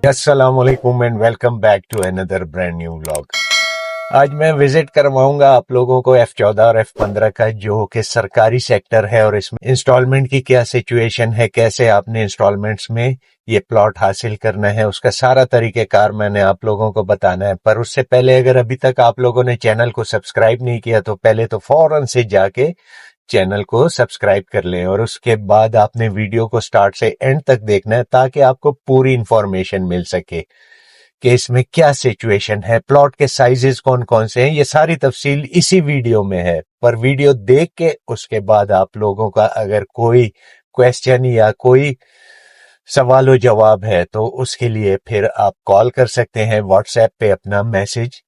अस्सलामुअलैकुम and welcome back to another brand new vlog. आज मैं विजिट करवाऊंगा आप लोगों को F14 और F15 का, जो कि सरकारी सेक्टर है, और इसमें इंस्टॉलमेंट की क्या सिचुएशन है, कैसे आपने इंस्टॉलमेंट्स में ये प्लॉट हासिल करना है, उसका सारा तरीकेकार मैंने आप लोगों को बताना है। पर उससे पहले अगर अभी तक आप लोगों ने चैनल को सब्सक्राइब नहीं किया तो पहले तो फौरन से जाके चैनल को सब्सक्राइब कर लें, और उसके बाद आपने वीडियो को स्टार्ट से एंड तक देखना है ताकि आपको पूरी इंफॉर्मेशन मिल सके कि इसमें क्या सिचुएशन है, प्लॉट के साइजेस कौन कौन से हैं। ये सारी तफसील इसी वीडियो में है, पर वीडियो देख के उसके बाद आप लोगों का अगर कोई क्वेश्चन या कोई सवाल जवाब है तो उसके लिए फिर आप कॉल कर सकते हैं, व्हाट्सएप पे अपना मैसेज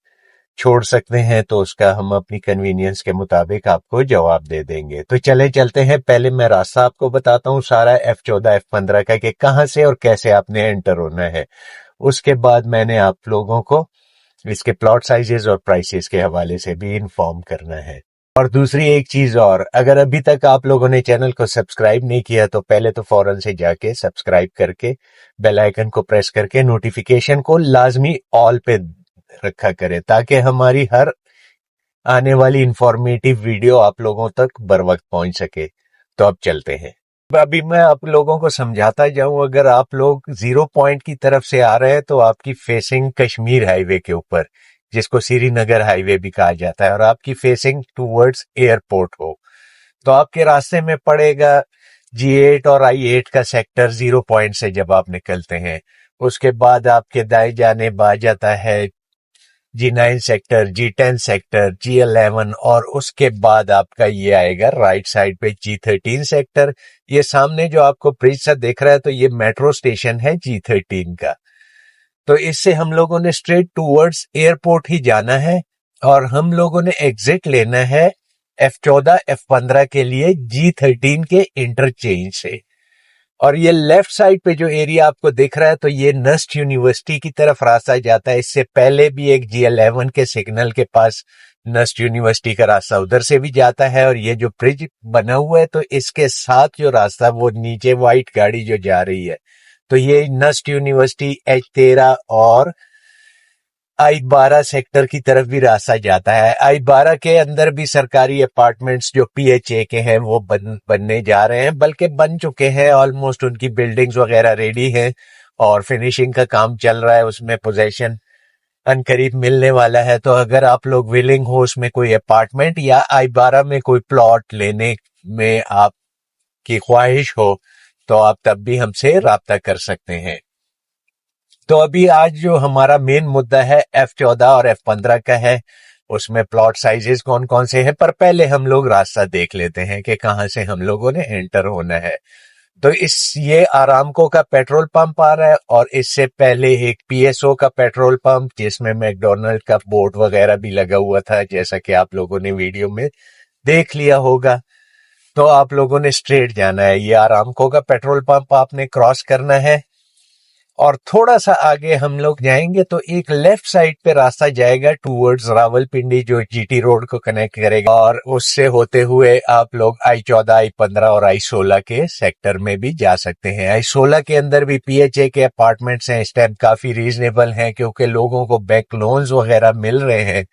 छोड़ सकते हैं, तो उसका हम अपनी कन्वीनियंस के मुताबिक आपको जवाब दे देंगे। तो चले चलते हैं। पहले मैं रास्ता आपको बताता हूँ सारा F14 F15 का, कि कहां से और कैसे आपने एंटर होना है। उसके बाद मैंने आप लोगों को इसके प्लॉट साइजेस और प्राइसेस के हवाले से भी इन्फॉर्म करना है। और दूसरी एक चीज और, अगर अभी तक आप लोगों ने चैनल को सब्सक्राइब नहीं किया तो पहले तो फौरन से जाके सब्सक्राइब करके बेल आइकन को प्रेस करके नोटिफिकेशन को लाजमी ऑल पे रखा करें, ताकि हमारी हर आने वाली इंफॉर्मेटिव वीडियो आप लोगों तक बर वक्त पहुंच सके। तो अब चलते हैं। अभी मैं आप लोगों को समझाता जाऊं, अगर आप लोग 0 पॉइंट की तरफ से आ रहे हैं तो आपकी फेसिंग कश्मीर हाईवे के ऊपर, जिसको श्रीनगर हाईवे भी कहा जाता है, और आपकी फेसिंग टूवर्ड्स एयरपोर्ट हो तो आपके रास्ते में पड़ेगा G8 और I8 का सेक्टर 0 पॉइंट से जब आप निकलते हैं। उसके बाद आपके दाएं जाने आ जाता है G9 sector, G10 sector, G11, और उसके बाद आपका ये आएगा राइट साइड पे G13 सेक्टर। ये सामने जो आपको ब्रिज सा दिख रहा है तो ये मेट्रो स्टेशन है G13 का। तो इससे हम लोगों ने स्ट्रेट टूवर्ड्स एयरपोर्ट ही जाना है, और हम लोगों ने एग्जिट लेना है F14 F15 के लिए G13 के इंटरचेंज से। और ये लेफ्ट साइड पे जो एरिया आपको दिख रहा है तो ये नस्ट यूनिवर्सिटी की तरफ रास्ता जाता है। इससे पहले भी एक G11 के सिग्नल के पास नस्ट यूनिवर्सिटी का रास्ता उधर से भी जाता है, और ये जो ब्रिज बना हुआ है तो इसके साथ जो रास्ता वो नीचे व्हाइट गाड़ी जो जा रही है तो ये नस्ट यूनिवर्सिटी H13 और I12 सेक्टर की तरफ भी रास्ता जाता है। I12 के अंदर भी सरकारी अपार्टमेंट्स जो PHA के हैं वो बनने जा रहे हैं, बल्कि बन चुके हैं ऑलमोस्ट। उनकी बिल्डिंग्स वगैरह रेडी हैं और फिनिशिंग का काम चल रहा है, उसमें पोजेशन अनकरीब मिलने वाला है। तो अगर आप लोग विलिंग हो उसमें कोई अपार्टमेंट या I12 में कोई प्लॉट लेने में आपकी ख्वाहिश हो तो आप तब भी हमसे राब्ता कर सकते हैं। तो अभी आज जो हमारा मेन मुद्दा है F14 और F15 का है, उसमें प्लॉट साइजेस कौन कौन से हैं। पर पहले हम लोग रास्ता देख लेते हैं कि कहां से हम लोगों ने एंटर होना है। तो ये आरामको का पेट्रोल पंप आ रहा है, और इससे पहले एक PSO का पेट्रोल पंप जिसमें मैकडोनल्ड का बोर्ड वगैरह भी लगा हुआ था, जैसा कि आप लोगों ने वीडियो में देख लिया होगा। तो आप लोगों ने स्ट्रेट जाना है, ये आरामको का पेट्रोल पंप आपने क्रॉस करना है, और थोड़ा सा आगे हम लोग जाएंगे तो एक लेफ्ट साइड पे रास्ता जाएगा टूवर्ड्स रावलपिंडी, जो GT रोड को कनेक्ट करेगा, और उससे होते हुए आप लोग I14 I15 और I16 के सेक्टर में भी जा सकते हैं। I16 के अंदर भी PHA के अपार्टमेंट्स हैं, इस टाइम काफी रीजनेबल हैं क्योंकि लोगों को बैंक लोन्स वगैरह मिल रहे हैं,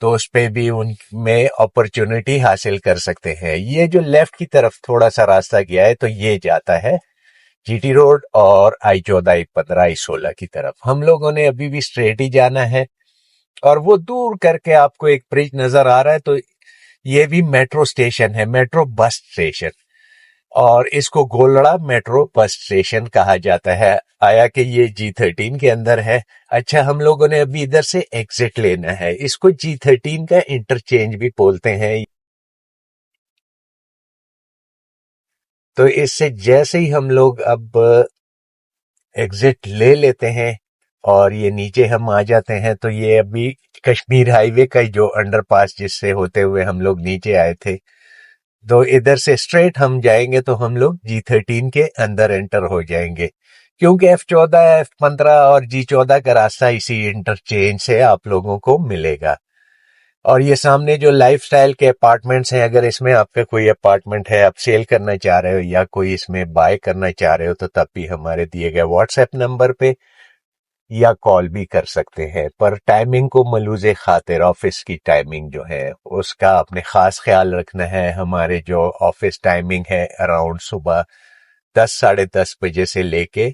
तो उस पे भी उनमें अपॉर्चुनिटी हासिल कर सकते हैं। ये जो लेफ्ट की तरफ थोड़ा सा रास्ता गया है तो ये जाता है GT रोड और I14 I15 I16 की तरफ। हम लोगों ने अभी भी स्ट्रेट ही जाना है, और वो दूर करके आपको एक ब्रिज नजर आ रहा है तो ये भी मेट्रो स्टेशन है, मेट्रो बस स्टेशन, और इसको गोलड़ा मेट्रो बस स्टेशन कहा जाता है। आया कि ये G13 के अंदर है। अच्छा, हम लोगों ने अभी इधर से एग्जिट लेना है, इसको G13 का इंटरचेंज भी बोलते हैं। तो इससे जैसे ही हम लोग अब एग्जिट ले लेते हैं और ये नीचे हम आ जाते हैं तो ये अभी कश्मीर हाईवे का जो अंडरपास जिससे होते हुए हम लोग नीचे आए थे, तो इधर से स्ट्रेट हम जाएंगे तो हम लोग G13 के अंदर एंटर हो जाएंगे, क्योंकि F14 F15 और G14 का रास्ता इसी इंटरचेंज से आप लोगों को मिलेगा। और ये सामने जो लाइफस्टाइल के अपार्टमेंट्स हैं, अगर इसमें आपका कोई अपार्टमेंट है, आप सेल करना चाह रहे हो या कोई इसमें बाय करना चाह रहे हो, तो तब भी हमारे दिए गए व्हाट्सएप नंबर पे या कॉल भी कर सकते हैं। पर टाइमिंग को मलूज़े खातिर ऑफिस की टाइमिंग जो है उसका आपने खास ख्याल रखना है। हमारे जो ऑफिस टाइमिंग है अराउंड सुबह 10 साढ़े 10 बजे से लेके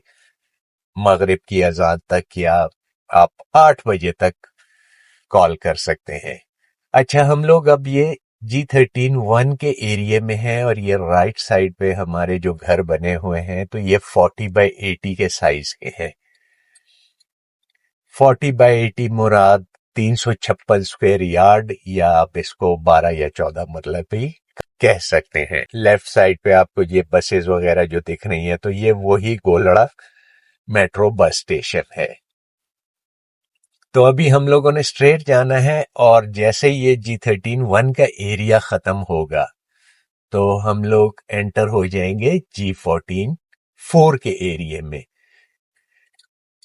मगरिब की अजान तक, या आप 8 बजे तक कॉल कर सकते हैं। अच्छा, हम लोग अब ये G13 1 के एरिया में हैं और ये राइट साइड पे हमारे जो घर बने हुए हैं तो ये 40x80 के साइज के हैं। 40x80 मुराद 356 स्क्वायर यार्ड, या आप इसको 12 या 14 मतलब भी कह सकते हैं। लेफ्ट साइड पे आपको ये बसेस वगैरह जो दिख रही हैं तो ये वही गोलड़ा मेट्रो बस स्टेशन है। तो अभी हम लोगों ने स्ट्रेट जाना है और जैसे ये G13 1 का एरिया खत्म होगा तो हम लोग एंटर हो जाएंगे G14 4 के एरिया में।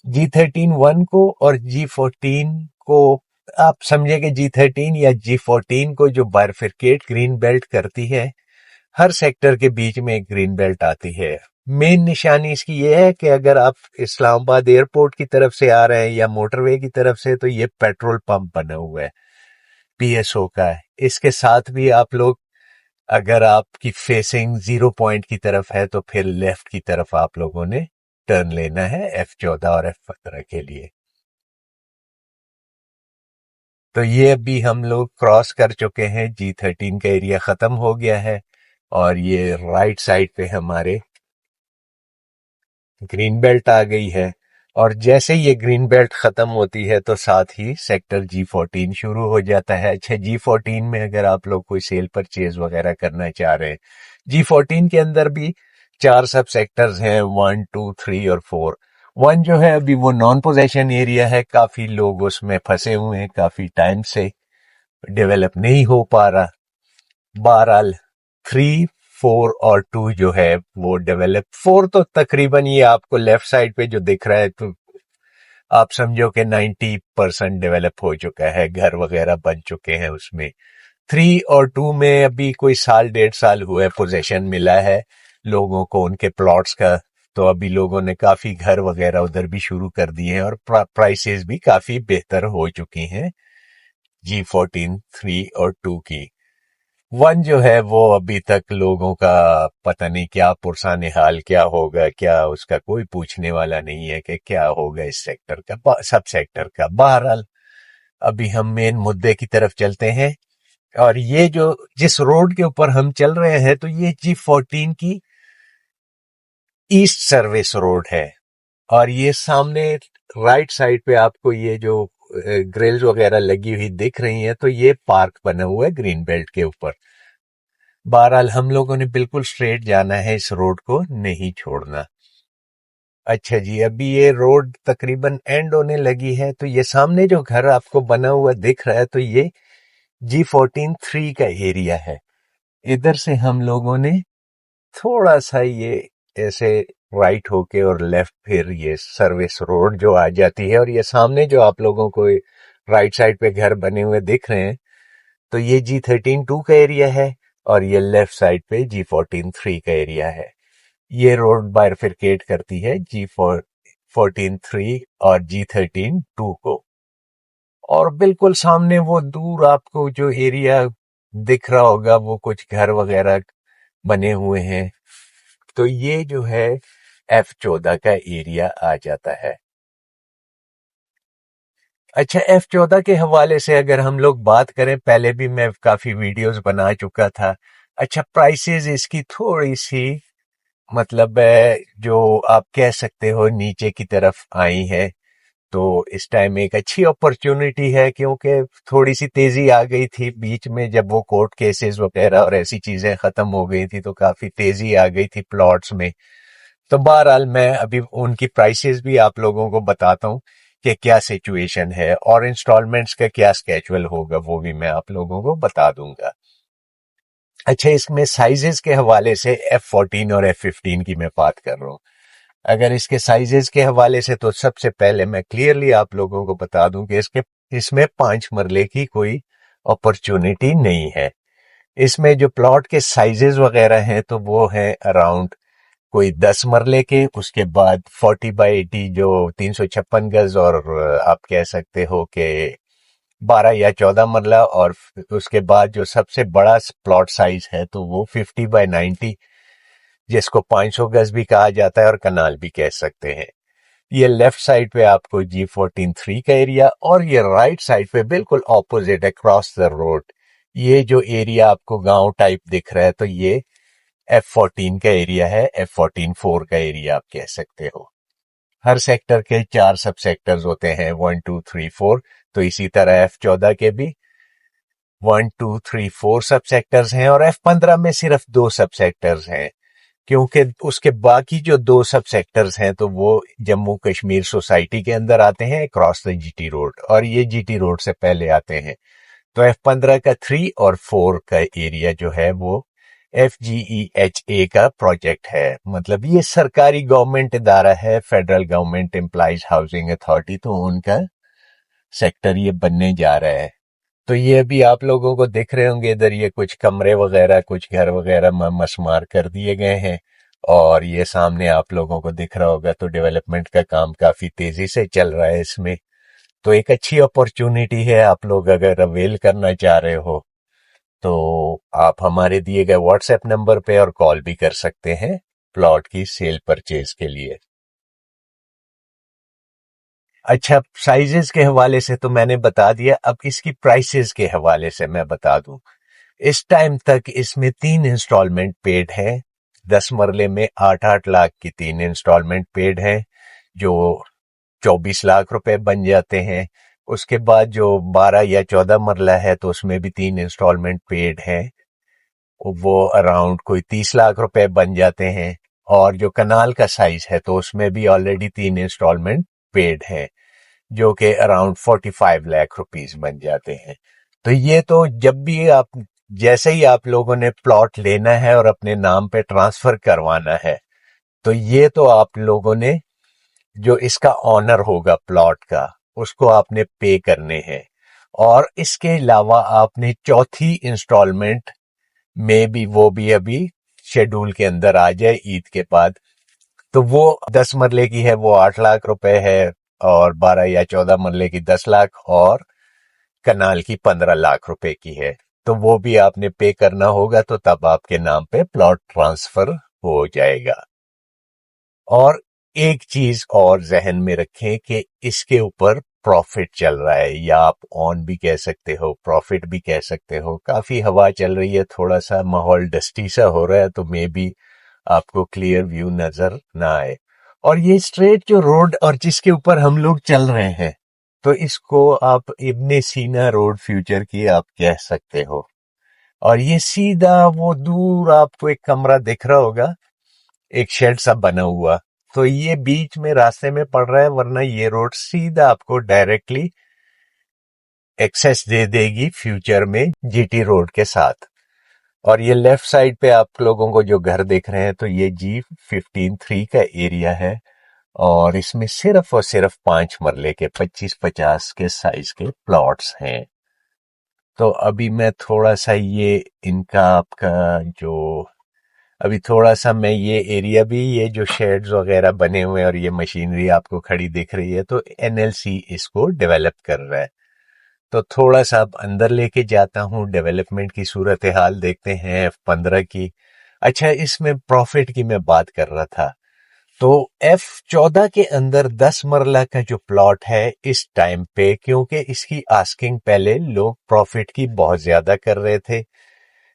G13 1 को और G14 को आप समझेंगे, G13 या G14 को जो बाइफरकेट ग्रीन बेल्ट करती है, हर सेक्टर के बीच में एक ग्रीन बेल्ट आती है। मेन निशानी इसकी ये है कि अगर आप इस्लामाबाद एयरपोर्ट की तरफ से आ रहे हैं या मोटरवे की तरफ से तो ये पेट्रोल पंप बना हुआ है, पीएसओ का है। इसके साथ भी आप लोग, अगर आपकी फेसिंग 0 पॉइंट की तरफ है तो फिर लेफ्ट की तरफ आप लोगों ने टर्न लेना है F14 और F15 के लिए। तो ये अभी हम लोग क्रॉस कर चुके हैं, G13 का एरिया खत्म हो गया है और ये राइट साइड पे हमारे ग्रीन बेल्ट आ गई है। और जैसे ये ग्रीन बेल्ट खत्म होती है तो साथ ही सेक्टर G14 शुरू हो जाता है। अच्छा, G14 में अगर आप लोग कोई सेल परचेज वगैरह करना चाह रहे हैं, G14 के अंदर भी 4 सब सेक्टर्स हैं, 1 2 3 और 4। 1 जो है अभी वो नॉन पोजेशन एरिया है, काफी लोग उसमें फंसे हुए हैं, काफी टाइम से डेवलप नहीं हो पा रहा। बहरहाल 3 4 और 2 जो है वो डेवलप, 4 तो तकरीबन ये आपको लेफ्ट साइड पे जो दिख रहा है तो आप समझो कि 90% डेवलप हो चुका है, घर वगैरह बन चुके हैं उसमें। 3 और 2 में अभी कोई साल 1.5 साल हुआ है, पोजेशन मिला है लोगों को उनके प्लॉट्स का, तो अभी लोगों ने काफी घर वगैरह उधर भी शुरू कर दिए हैं और प्राइसेस भी काफी बेहतर हो चुकी हैं G14 3 और 2 की। 1 जो है वो अभी तक लोगों का पता नहीं क्या पुरसाने हाल, क्या होगा, क्या उसका कोई पूछने वाला नहीं है कि क्या होगा इस सेक्टर का, सब सेक्टर का। बहरहाल अभी हम मेन मुद्दे की तरफ चलते हैं और ये जो जिस रोड के ऊपर हम चल रहे हैं तो ये G14 की ईस्ट सर्विस रोड है और ये सामने राइट साइड पे आपको ये जो ग्रिल्स वगैरह लगी हुई दिख रही हैं तो ये पार्क बना हुआ है ग्रीन बेल्ट के ऊपर। बहरहाल हम लोगों ने बिल्कुल स्ट्रेट जाना है, इस रोड को नहीं छोड़ना। अच्छा जी, अभी ये रोड तकरीबन एंड होने लगी है तो ये सामने जो घर आपको बना हुआ दिख रहा है तो ये G14 3 का एरिया है। इधर से हम लोगों ने थोड़ा सा ये ऐसे राइट होके और लेफ्ट, फिर ये सर्विस रोड जो आ जाती है और ये सामने जो आप लोगों को राइट साइड पे घर बने हुए दिख रहे हैं तो ये G13 2 का एरिया है और ये लेफ्ट साइड पे G14 3 का एरिया है। ये रोड बाइफरकेट करती है G14 3 और G13 2 को। और बिल्कुल सामने वो दूर आपको जो एरिया दिख रहा होगा वो कुछ घर वगैरह बने हुए हैं, तो ये जो है F14 का एरिया आ जाता है। अच्छा, F14 के हवाले से अगर हम लोग बात करें, पहले भी मैं काफी वीडियोस बना चुका था। अच्छा, प्राइसेस इसकी थोड़ी सी मतलब जो आप कह सकते हो नीचे की तरफ आई है, तो इस टाइम एक अच्छी अपॉर्चुनिटी है क्योंकि थोड़ी सी तेजी आ गई थी बीच में जब वो कोर्ट केसेस वगैरह और ऐसी चीजें खत्म हो गई थी तो काफी तेजी आ गई थी प्लॉट्स में। तो बहरहाल मैं अभी उनकी प्राइसेस भी आप लोगों को बताता हूँ कि क्या सिचुएशन है और इंस्टॉलमेंट्स का क्या स्केड्यूल होगा वो भी मैं आप लोगों को बता दूंगा। अच्छा, इसमें साइजेस के हवाले से F14 और F15 की मैं बात कर रहा हूँ। अगर इसके साइजेस के हवाले से तो सबसे पहले मैं क्लियरली आप लोगों को बता दूं कि इसमें 5 मरले की कोई अपॉर्चुनिटी नहीं है। इसमें जो प्लॉट के साइजेस वगैरह हैं तो वो है अराउंड कोई 10 मरले के, उसके बाद 40/80 जो 356 गज, और आप कह सकते हो कि 12 या 14 मरला, और उसके बाद जो सबसे बड़ा प्लॉट साइज है तो वो 50/90, जिसको 500 गज भी कहा जाता है और कनाल भी कह सकते हैं। ये लेफ्ट साइड पे आपको G14-3 का एरिया, और ये राइट साइड पे बिल्कुल ऑपोजिट अक्रॉस द रोड ये जो एरिया आपको गांव टाइप दिख रहा है, तो ये F14 का एरिया है, F14-4 का एरिया आप कह सकते हो। हर सेक्टर के 4 सब सेक्टर्स होते हैं, 1 2 3 4। तो इसी तरह F14 के भी 1 2 3 4 सब सेक्टर्स हैं, और F15 में सिर्फ 2 सब सेक्टर्स हैं, क्योंकि उसके बाकी जो 2 सब सेक्टर्स हैं तो वो जम्मू कश्मीर सोसाइटी के अंदर आते हैं क्रॉस द जीटी रोड, और ये जीटी रोड से पहले आते हैं। तो F15 का 3 और 4 का एरिया जो है वो FGEHA का प्रोजेक्ट है। मतलब ये सरकारी गवर्नमेंट इदारा है, federal government employees housing authority, तो उनका सेक्टर ये बनने जा रहा है। तो ये अभी आप लोगों को दिख रहे होंगे, इधर ये कुछ कमरे वगैरह, कुछ घर वगैरह मसमार कर दिए गए हैं, और ये सामने आप लोगों को दिख रहा होगा। तो डेवलपमेंट का काम काफी तेजी से चल रहा है इसमें। तो एक अच्छी अपॉर्चुनिटी है, आप लोग अगर अवेल करना चाह रहे हो तो आप हमारे दिए गए व्हाट्सएप नंबर पे और कॉल भी कर सकते हैं प्लॉट की सेल परचेज के लिए। अच्छा, साइजेस के हवाले से तो मैंने बता दिया, अब इसकी प्राइसेस के हवाले से मैं बता दूं। इस टाइम तक इसमें 3 इंस्टॉलमेंट पेड हैं। 10 मरले में 8-8 लाख की 3 इंस्टॉलमेंट पेड हैं, जो 24 लाख रुपए बन जाते हैं। उसके बाद जो 12 या 14 मरला है तो उसमें भी 3 इंस्टॉलमेंट पेड हैं, वो अराउंड कोई 30 लाख रुपए बन जाते हैं। और जो कनाल का साइज है तो उसमें भी ऑलरेडी 3 इंस्टॉलमेंट पेड हैं, जो कि अराउंड 45 लाख रुपीस बन जाते हैं। तो ये तो जब भी आप, जैसे ही आप लोगों ने प्लॉट लेना है और अपने नाम पे ट्रांसफर करवाना है, तो ये तो आप लोगों ने, जो इसका ऑनर होगा प्लॉट का, उसको आपने पे करने हैं। और इसके अलावा आपने चौथी इंस्टॉलमेंट में भी, वो भी अभी शेड्यूल के अंदर आ जाए ईद के बाद, तो वो 10 मरले की है, वो 8 लाख रुपए है, और 12 या 14 मरले की 10 लाख, और कनाल की 15 लाख रुपए की है। तो वो भी आपने पे करना होगा, तो तब आपके नाम पे प्लॉट ट्रांसफर हो जाएगा। और एक चीज और जहन में रखें कि इसके ऊपर प्रॉफिट चल रहा है, या आप ऑन भी कह सकते हो, प्रॉफिट भी कह सकते हो। काफी हवा चल रही है, थोड़ा सा माहौल डस्टी सा हो रहा है, तो मे बी आपको क्लियर व्यू नजर ना आए। और ये स्ट्रेट जो रोड और जिसके ऊपर हम लोग चल रहे हैं, तो इसको आप इब्ने सीना रोड फ्यूचर की आप कह सकते हो। और ये सीधा वो दूर आपको एक कमरा दिख रहा होगा, एक शेड सा बना हुआ, तो ये बीच में रास्ते में पड़ रहा है, वरना ये रोड सीधा आपको डायरेक्टली एक्सेस दे देगी फ्यूचर में जीटी रोड के साथ। और ये लेफ्ट साइड पे आप लोगों को जो घर देख रहे हैं, तो ये G15-3 का एरिया है, और इसमें सिर्फ और सिर्फ 5 मरले के 25-50 के साइज के प्लॉट्स हैं। तो अभी मैं थोड़ा सा ये इनका आपका जो, अभी थोड़ा सा मैं ये एरिया भी, ये जो शेड्स वगैरह बने हुए हैं और ये मशीनरी आपको खड़ी दिख रही है, तो एनएलसी इसको डेवलप कर रहा है। तो थोड़ा सा अब अंदर लेके जाता हूँ, डेवलपमेंट की सूरत हाल देखते हैं F15 की। अच्छा, इसमें प्रॉफिट की मैं बात कर रहा था, तो F14 के अंदर 10 मरला का जो प्लॉट है इस टाइम पे, क्योंकि इसकी आस्किंग पहले लोग प्रॉफिट की बहुत ज्यादा कर रहे थे,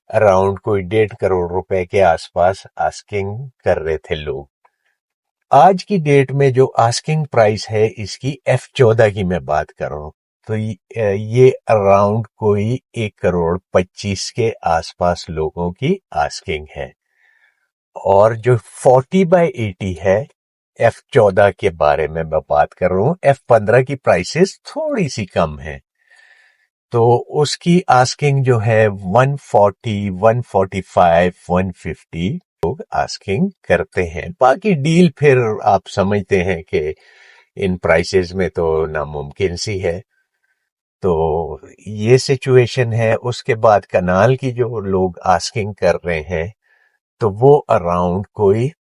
अराउंड कोई 1.5 करोड़ रुपए के आसपास आस्किंग कर रहे थे लोग। आज की डेट में जो आस्किंग प्राइस है इसकी, F14 की मैं बात कर रहा हूं, तो ये अराउंड कोई 1.25 करोड़ के आसपास लोगों की आस्किंग है। और जो 40/80 है, F14 के बारे में मैं बात कर रहा हूं, F15 की प्राइसेस थोड़ी सी कम है, तो उसकी आस्किंग जो है 140, 145, 150 लोग आस्किंग करते हैं। बाकी डील फिर आप समझते हैं कि इन प्राइसेस में तो नामुमकिन सी है। तो ये सिचुएशन है। उसके बाद कनाल की जो लोग आस्किंग कर रहे हैं, तो वो अराउंड कोई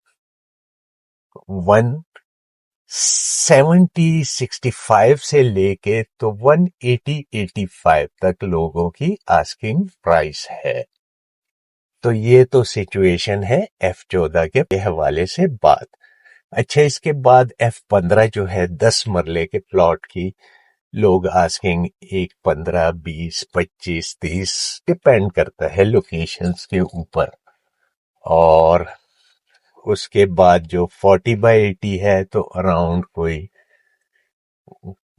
170-65 से लेके तो 180-85 तक लोगों की आस्किंग प्राइस है। तो ये तो सिचुएशन है F14 के हवाले से बात। अच्छा, इसके बाद F15 जो है 10 मरले के प्लॉट की लोग आस्किंग एक 15, 20, 25, 30 डिपेंड करता है लोकेशंस के ऊपर। और उसके बाद जो 40/80 है तो अराउंड कोई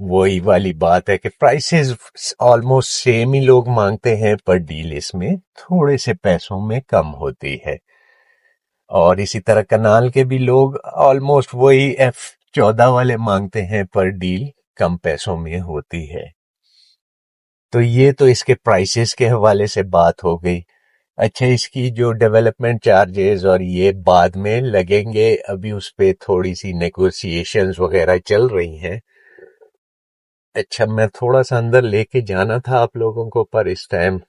वही वाली बात है कि प्राइसेस ऑलमोस्ट सेम ही लोग मांगते हैं, पर डील इसमें थोड़े से पैसों में कम होती है। और इसी तरह कनाल के भी लोग ऑलमोस्ट वही F14 वाले मांगते हैं, पर डील कम पैसों में होती है। तो ये तो इसके प्राइसेस के हवाले से बात हो गई। अच्छा, इसकी जो डेवलपमेंट चार्जेस और ये बाद में लगेंगे, अभी उस पे थोड़ी सी नेगोशिएशंस वगैरह चल रही हैं। अच्छा, मैं थोड़ा सा अंदर लेके जाना था आप लोगों को, पर इस टाइम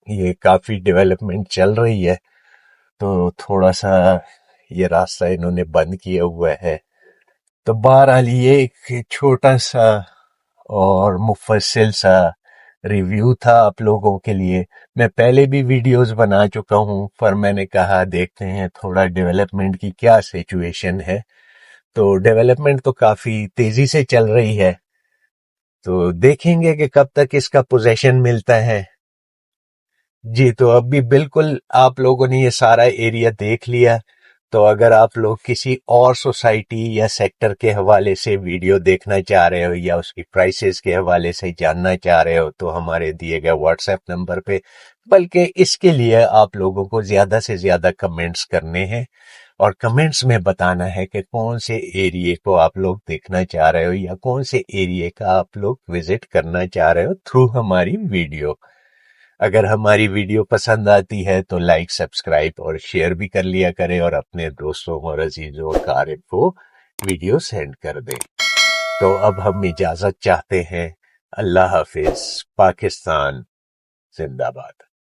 ये काफी डेवलपमेंट चल रही है तो थोड़ा सा ये रास्ता इन्होंने बंद किया हुआ है। तो बहरहाल ये एक छोटा सा और मुफस्सिल सा रिव्यू था आप लोगों के लिए। मैं पहले भी वीडियोस बना चुका हूं, पर मैंने कहा देखते हैं थोड़ा डेवलपमेंट की क्या सिचुएशन है। तो डेवलपमेंट तो काफी तेजी से चल रही है, तो देखेंगे कि कब तक इसका पोजीशन मिलता है। जी, तो अभी बिल्कुल आप लोगों ने ये सारा एरिया देख लिया। तो अगर आप लोग किसी और सोसाइटी या सेक्टर के हवाले से वीडियो देखना चाह रहे हो या उसकी प्राइसेस के हवाले से जानना चाह रहे हो, तो हमारे दिए गए व्हाट्सएप नंबर पे, बल्कि इसके लिए आप लोगों को ज्यादा से ज्यादा कमेंट्स करने हैं और कमेंट्स में बताना है कि कौन से एरिया को आप लोग देखना चाह रहे हो या कौन से एरिया का आप लोग विजिट करना चाह रहे हो थ्रू हमारी वीडियो। अगर हमारी वीडियो पसंद आती है तो लाइक, सब्सक्राइब और शेयर भी कर लिया करें और अपने दोस्तों और अजीजों और कारब को वीडियो सेंड कर दें। तो अब हम इजाजत चाहते हैं। अल्लाह हाफिज। पाकिस्तान जिंदाबाद।